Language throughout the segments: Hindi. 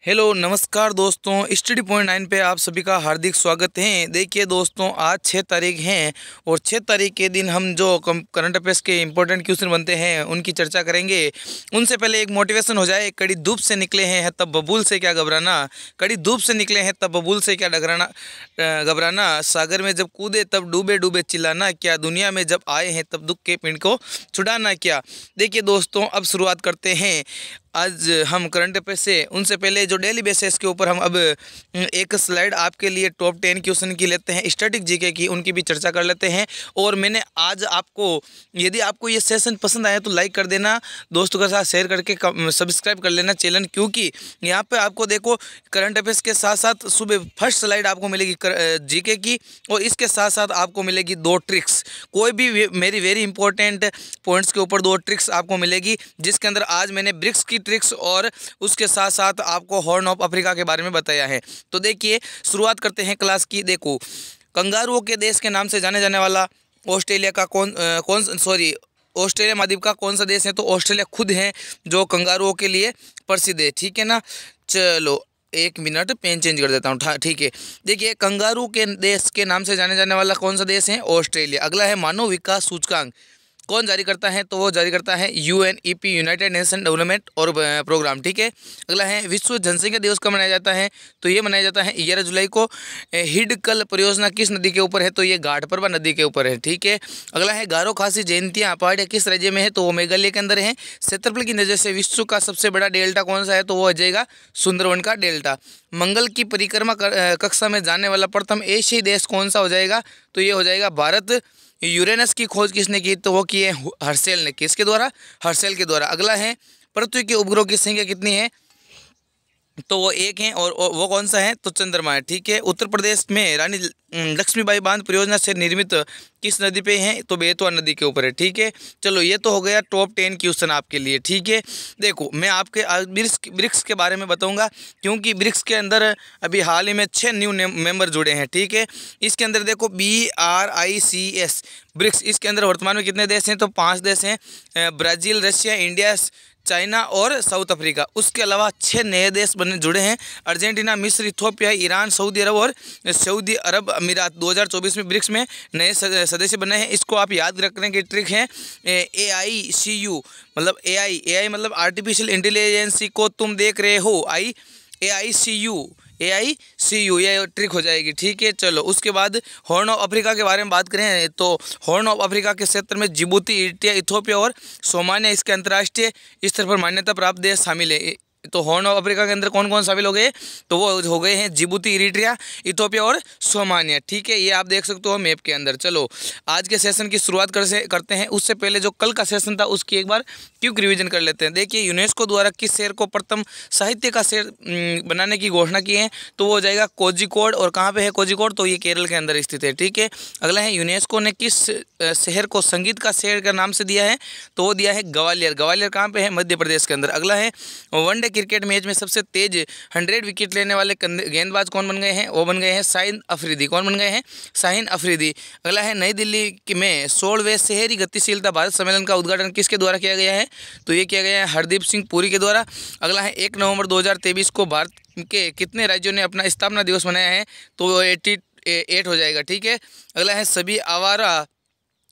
हेलो नमस्कार दोस्तों, स्टडी पॉइंट 9 पे आप सभी का हार्दिक स्वागत है। देखिए दोस्तों, आज 6 तारीख है और 6 तारीख के दिन हम जो करंट अफेयर्स के इंपॉर्टेंट क्वेश्चन बनते हैं उनकी चर्चा करेंगे। उनसे पहले एक मोटिवेशन हो जाए। कड़ी धूप से निकले हैं तब बबूल से क्या घबराना, कड़ी धूप से निकले हैं तब बबूल से क्या घबराना, सागर में जब कूदे तब डूबे डूबे चिल्लाना, क्या दुनिया में जब आए हैं तब दुख के पिंड को छुड़ाना क्या। देखिए दोस्तों, अब शुरुआत करते हैं आज हम करंट अफेयर से। उनसे पहले जो डेली बेसिस के ऊपर हम अब एक स्लाइड आपके लिए टॉप 10 क्वेश्चन की लेते हैं, स्टैटिक जीके की, उनकी भी चर्चा कर लेते हैं। और मैंने आज आपको, यदि आपको ये सेशन पसंद आया तो लाइक कर देना, दोस्तों के साथ शेयर करके सब्सक्राइब कर लेना चैनल, क्योंकि यहाँ पे आपको देखो करंट अफेयर्स के साथ साथ सुबह फर्स्ट स्लाइड आपको मिलेगी जीके की, और इसके साथ साथ आपको मिलेगी 2 ट्रिक्स। कोई भी मेरी वेरी इंपॉर्टेंट पॉइंट्स के ऊपर 2 ट्रिक्स आपको मिलेगी, जिसके अंदर आज मैंने ब्रिक्स की ट्रिक्स और उसके साथ साथ आपको हॉर्न ऑफ अफ्रीका के बारे में बताया है। तो देखिए, शुरुआत करते हैं क्लास की। देखो, कंगारुओं के देश के नाम से जाने जाने वाला ऑस्ट्रेलिया का ऑस्ट्रेलिया महाद्वीप का कौन सा देश है? तो ऑस्ट्रेलिया खुद है जो कंगारुओं के लिए प्रसिद्ध है। ठीक है ना। चलो एक मिनट, पेन चेंज कर देता हूँ। ठीक है, देखिए, कंगारू के देश के नाम से जाने जाने वाला कौन सा देश है? ऑस्ट्रेलिया। अगला है मानव विकास सूचकांक, कौन जारी करता है? तो वो जारी करता है यूएनईपी, यूनाइटेड नेशन डेवलपमेंट और प्रोग्राम। ठीक है। अगला है विश्व जनसंख्या दिवस कब मनाया जाता है? तो ये मनाया जाता है 11 जुलाई को। हिडकल परियोजना किस नदी के ऊपर है? तो ये घाटप्रभा नदी के ऊपर है। ठीक है। अगला है गारो खासी जयंतियाँ पहाड़ियाँ किस राज्य में है? तो वो मेघालय के अंदर है। क्षेत्रफल की नजर से विश्व का सबसे बड़ा डेल्टा कौन सा है? तो वो हो जाएगा सुंदरवन का डेल्टा। मंगल की परिक्रमा कक्षा में जाने वाला प्रथम एशियाई देश कौन सा हो जाएगा? तो ये हो जाएगा भारत। यूरेनस की खोज किसने की? तो वो की है हर्शेल ने। किसके द्वारा? हर्शेल के द्वारा। अगला है पृथ्वी के उपग्रह की संख्या कितनी है? तो वो 1 है, और वो कौन सा है? तो चंद्रमा है। ठीक है। उत्तर प्रदेश में रानी लक्ष्मीबाई बांध परियोजना से निर्मित किस नदी पे है? तो बेतवा नदी के ऊपर है। ठीक है। चलो, ये तो हो गया टॉप 10 क्वेश्चन आपके लिए। ठीक है। देखो, मैं आपके ब्रिक्स के बारे में बताऊंगा, क्योंकि ब्रिक्स के अंदर अभी हाल ही में 6 न्यू मेंबर जुड़े हैं। ठीक है। इसके अंदर देखो BRICS ब्रिक्स, इसके अंदर वर्तमान में कितने देश हैं? तो 5 देश हैं, ब्राज़ील, रशिया, इंडिया, चाइना और साउथ अफ्रीका। उसके अलावा 6 नए देश जुड़े हैं, अर्जेंटीना, मिस्र, इथियोपिया, ईरान, सऊदी अरब और सऊदी अरब अमीरात। 2024 में ब्रिक्स में नए सदस्य बने हैं। इसको आप याद रखने की ट्रिक है AICU, मतलब AI मतलब आर्टिफिशियल इंटेलिजेंस को तुम देख रहे हो, AICU ये ट्रिक हो जाएगी। ठीक है। चलो, उसके बाद हॉर्न ऑफ अफ्रीका के बारे में बात करें तो हॉर्न ऑफ अफ्रीका के क्षेत्र में जिबूती, इरिट्रिया, इथियोपिया और सोमालिया इसके अंतर्राष्ट्रीय स्तर पर मान्यता प्राप्त देश शामिल है। तो हॉर्न ऑफ अफ्रीका के अंदर कौन कौन शामिल हो गए? तो वो हो गए हैं जिबूती, इरिट्रिया, इथियोपिया और सोमालिया। ठीक है, ये आप देख सकते हो मैप के अंदर। चलो, आज के सेशन की शुरुआत करते हैं। उससे पहले जो कल का सेशन था उसकी एक बार क्विक रिवीजन कर लेते हैं। देखिए, यूनेस्को द्वारा किस शहर को प्रथम साहित्य का शहर बनाने की घोषणा की है? तो वो हो जाएगा कोझिकोड। और कहाँ पे है कोझिकोड? तो ये केरल के अंदर स्थित है। ठीक है। अगला है यूनेस्को ने किस शहर को संगीत का शहर का नाम से दिया है? तो वो दिया है ग्वालियर। ग्वालियर कहाँ पे है? मध्य प्रदेश के अंदर। अगला है वनडे क्रिकेट मैच में सबसे तेज 100 विकेट लेने वाले गेंदबाज कौन बन गए हैं? वो बन गए हैं शाहीन अफरीदी। कौन बन गए हैं? शाहीन अफरीदी। अगला है नई दिल्ली में 16वें शहरी गतिशीलता भारत सम्मेलन का उद्घाटन किसके द्वारा किया गया है? तो ये किया गया है हरदीप सिंह पुरी के द्वारा। अगला है 1 नवंबर 2023 को भारत के कितने राज्यों ने अपना स्थापना दिवस मनाया है? तो 88 हो जाएगा। ठीक है। अगला है सभी आवारा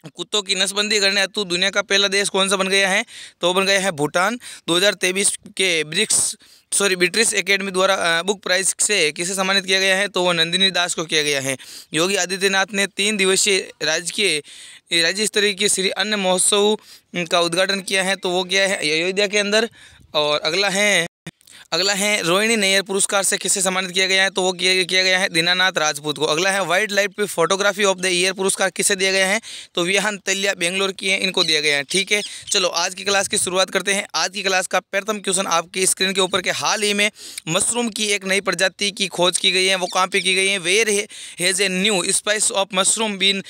कुत्तों की नसबंदी करने हेतु दुनिया का पहला देश कौन सा बन गया है? तो बन गया है भूटान। 2023 के ब्रिटिश एकेडमी द्वारा बुक प्राइज से किसे सम्मानित किया गया है? तो वो नंदिनी दास को किया गया है। योगी आदित्यनाथ ने 3 दिवसीय राज्य स्तरीय के श्री अन्न महोत्सव का उद्घाटन किया है। तो वो किया है अयोध्या के अंदर। और अगला है रोहिणी नैयर पुरस्कार से किसे सम्मानित किया गया है? तो वो किया गया है दीनानाथ राजपूत को। अगला है wild life photography of the year पुरस्कार किसे दिया गया है? तो विहान तल्या बेंगलोर की है, इनको दिया गया है। ठीक है। चलो, आज की क्लास की शुरुआत करते हैं। आज की क्लास का प्रथम क्वेश्चन आपकी स्क्रीन के ऊपर के हाल ही में मशरूम की एक नई प्रजाति की खोज की गई है। वो कहाँ पे की गई है? Where has a new species of mushroom been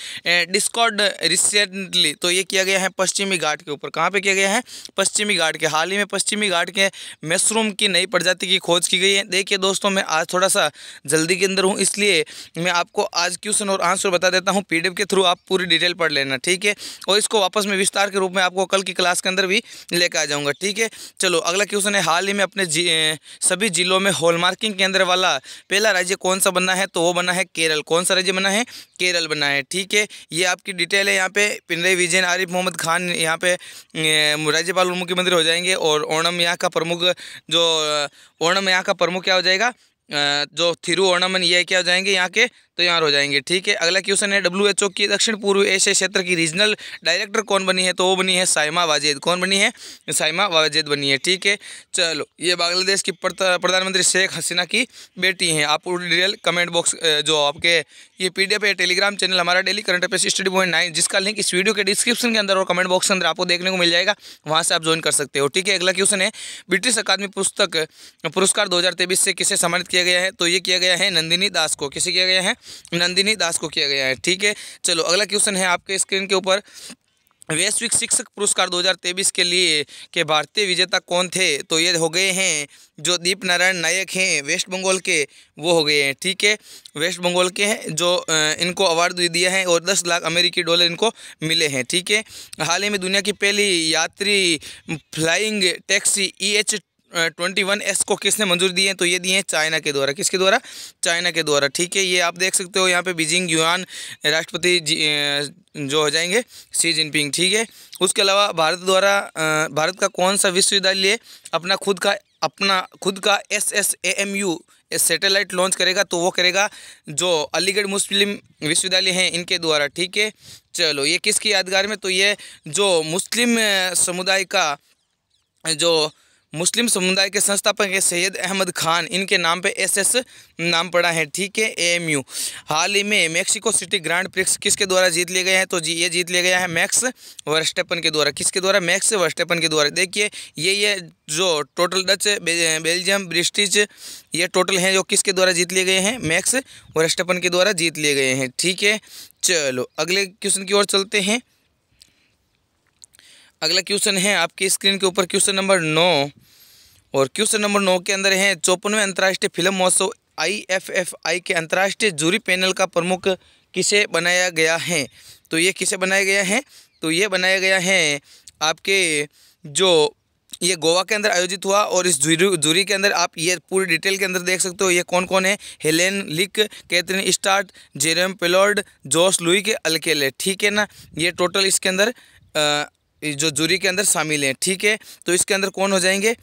discovered recently. तो ये किया गया है पश्चिमी घाट के ऊपर। कहाँ पे किया गया है? पश्चिमी घाट के। हाल ही में पश्चिमी घाट के मशरूम की नई प्रजाति की खोज की गई है। देखिए दोस्तों, मैं आज थोड़ा सा जल्दी के अंदर हूँ, इसलिए मैं आपको आज क्वेश्चन और आंसर बता देता हूँ। पीडीएफ के थ्रू आप पूरी डिटेल पढ़ लेना, ठीक है। और इसको वापस में विस्तार के रूप में आपको कल की क्लास के अंदर भी लेकर आ जाऊँगा, ठीक है। चलो अगला क्वेश्चन है, हाल ही में अपने सभी जिलों में हॉलमार्किंग केंद्र वाला पहला राज्य कौन सा बना है? तो वो बना है केरल। कौन सा राज्य बना है? केरल बना है, ठीक है। ये आपकी डिटेल है। यहाँ पे पिनरई विजयन आरिफ मोहम्मद खान यहाँ पे राज्यपाल और मुख्यमंत्री हो जाएंगे। और ओणम यहाँ का प्रमुख क्या हो जाएगा? जो थिरुवनंतपुरम ये क्या हो जाएंगे यहाँ के? तो यहाँ हो जाएंगे, ठीक है। अगला क्वेश्चन है, WHO की दक्षिण पूर्व एशिया क्षेत्र की रीजनल डायरेक्टर कौन बनी है? तो वो बनी है साइमा वाजेद। कौन बनी है? साइमा वाजेद बनी है, ठीक है। चलो, ये बांग्लादेश की प्रधानमंत्री शेख हसीना की बेटी हैं। आप पूरी डिटेल कमेंट बॉक्स जो आपके ये PDF है, टेलीग्राम चैनल हमारा daily current affairs study point 9, जिसका लिंक इस वीडियो के डिस्क्रिप्शन के अंदर और कमेंट बॉक्स के अंदर आपको देखने को मिल जाएगा, वहाँ से आप ज्वाइन कर सकते हो, ठीक है। अगला क्वेश्चन है, ब्रिटिश अकादमी पुस्तक पुरस्कार 2023 से किसे सम्मानित किया गया है? तो ये किया गया है नंदिनी दास को। किसे किया गया है? नंदिनी दास को किया गया है, ठीक है। चलो अगला क्वेश्चन है आपके स्क्रीन के ऊपर, वैश्विक शिक्षक पुरस्कार 2023 के लिए के भारतीय विजेता कौन थे? तो ये हो गए हैं जो दीप नारायण नायक हैं वेस्ट बंगाल के, वो हो गए हैं, ठीक है। वेस्ट बंगाल के हैं जो इनको अवार्ड दिया है और 10 लाख अमेरिकी डॉलर इनको मिले हैं, ठीक है। हाल ही में दुनिया की पहली यात्री फ्लाइंग टैक्सी EH21S को किसने मंजूरी दी है? तो ये दिए हैं चाइना के द्वारा। किसके द्वारा? चाइना के द्वारा, ठीक है। ये आप देख सकते हो यहाँ पे बीजिंग युआन राष्ट्रपति जो हो जाएंगे शी जिनपिंग, ठीक है। उसके अलावा भारत का कौन सा विश्वविद्यालय अपना खुद का SSAMU सैटेलाइट लॉन्च करेगा? तो वो करेगा जो अलीगढ़ मुस्लिम विश्वविद्यालय हैं इनके द्वारा, ठीक है। चलो, ये किसकी यादगार में? तो ये जो मुस्लिम समुदाय के संस्थापक है सैयद अहमद खान, इनके नाम पे SS नाम पड़ा है, ठीक है, AMU। हाल ही में मेक्सिको सिटी ग्रांड प्रिक्स किसके द्वारा जीत लिए गए हैं? तो ये जीत लिया गया है मैक्स वर्स्टेपन के द्वारा। किसके द्वारा? मैक्स वर्स्टेपन के द्वारा। देखिए ये जो टोटल डच, बेल्जियम, ब्रिटिश, ये टोटल हैं जो किसके द्वारा जीत लिए गए हैं? मैक्स वर्स्टेपन के द्वारा जीत लिए गए हैं, ठीक है। चलो अगले क्वेश्चन की ओर चलते हैं। अगला क्वेश्चन है आपकी स्क्रीन के ऊपर क्वेश्चन नंबर 9, और क्वेश्चन नंबर 9 के अंदर है 54वें अंतर्राष्ट्रीय फिल्म महोत्सव IFFI के अंतर्राष्ट्रीय जूरी पैनल का प्रमुख किसे बनाया गया है? तो ये किसे बनाया गया है? तो ये बनाया गया है आपके जो ये गोवा के अंदर आयोजित हुआ, और इस जूरी के अंदर आप ये पूरी डिटेल के अंदर देख सकते हो ये कौन कौन है। हेलेन लिक, कैथरीन स्टार्ट, जेरेम पेलॉर्ड, जोस लुई के अल्केले, ठीक है ना। ये टोटल इसके अंदर जो जूरी के अंदर शामिल हैं, ठीक है। तो इसके अंदर कौन हो जाएंगे?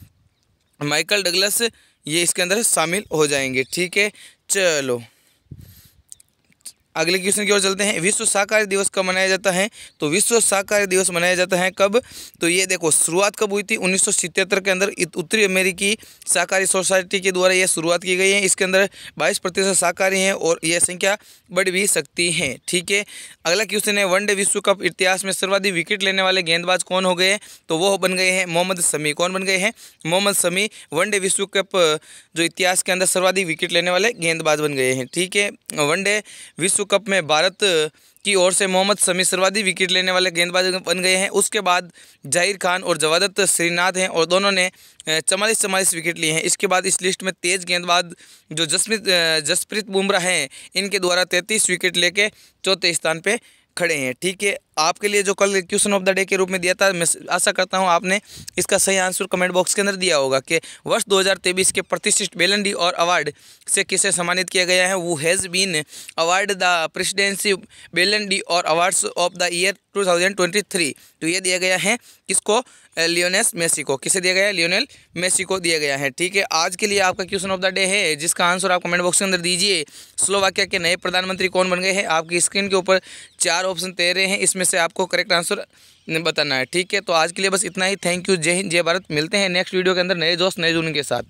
माइकल डगलस, ये इसके अंदर शामिल हो जाएंगे, ठीक है। चलो अगले क्वेश्चन की ओर चलते हैं। विश्व शाकाहारी दिवस कब मनाया जाता है? तो विश्व शाकाहारी दिवस मनाया जाता है कब? तो ये देखो शुरुआत कब हुई थी? 1977 के अंदर उत्तरी अमेरिकी शाकाहारी सोसाइटी के द्वारा ये शुरुआत की गई है। इसके अंदर 22% शाकाहारी हैं और यह संख्या बढ़ भी सकती है, ठीक है। अगला क्वेश्चन है, वनडे विश्व कप इतिहास में सर्वाधिक विकेट लेने वाले गेंदबाज कौन हो गए? तो वो बन गए हैं मोहम्मद शमी। कौन बन गए हैं? मोहम्मद शमी वनडे विश्व कप जो इतिहास के अंदर सर्वाधिक विकेट लेने वाले गेंदबाज बन गए हैं, ठीक है। वनडे विश्व कप में भारत की ओर से मोहम्मद शमी सर्वाधिक विकेट लेने वाले गेंदबाज बन गए हैं। उसके बाद जाहिर खान और जवादत श्रीनाथ हैं और दोनों ने 44 विकेट लिए हैं। इसके बाद इस लिस्ट में तेज गेंदबाज जो जसप्रीत बुमराह हैं, इनके द्वारा 33 विकेट लेके चौथे स्थान पे खड़े हैं, ठीक है। आपके लिए जो कल क्वेश्चन ऑफ द डे के रूप में दिया था, मैं आशा करता हूं आपने इसका सही आंसर कमेंट बॉक्स के अंदर दिया होगा कि वर्ष 2023 के प्रतिष्ठित बेलन डी और अवार्ड से किसे सम्मानित किया गया है? वो has been award the presidency Ballon d'Or awards of the year 2023। तो ये दिया गया है किसको? लियोनेल मेसी को। किसे दिया गया है? लियोनेल मेसी को दिया गया है, ठीक है। आज के लिए आपका क्वेश्चन ऑफ द डे है, जिसका आंसर आप कमेंट बॉक्स के अंदर दीजिए। स्लोवाकिया के नए प्रधानमंत्री कौन बन गए हैं? आपकी स्क्रीन के ऊपर 4 ऑप्शन दे रहे हैं, इसमें से आपको करेक्ट आंसर बताना है, ठीक है। तो आज के लिए बस इतना ही। Thank you. जय हिंद, जय भारत। मिलते हैं नेक्स्ट वीडियो के अंदर नए जोश नए जुनून के साथ।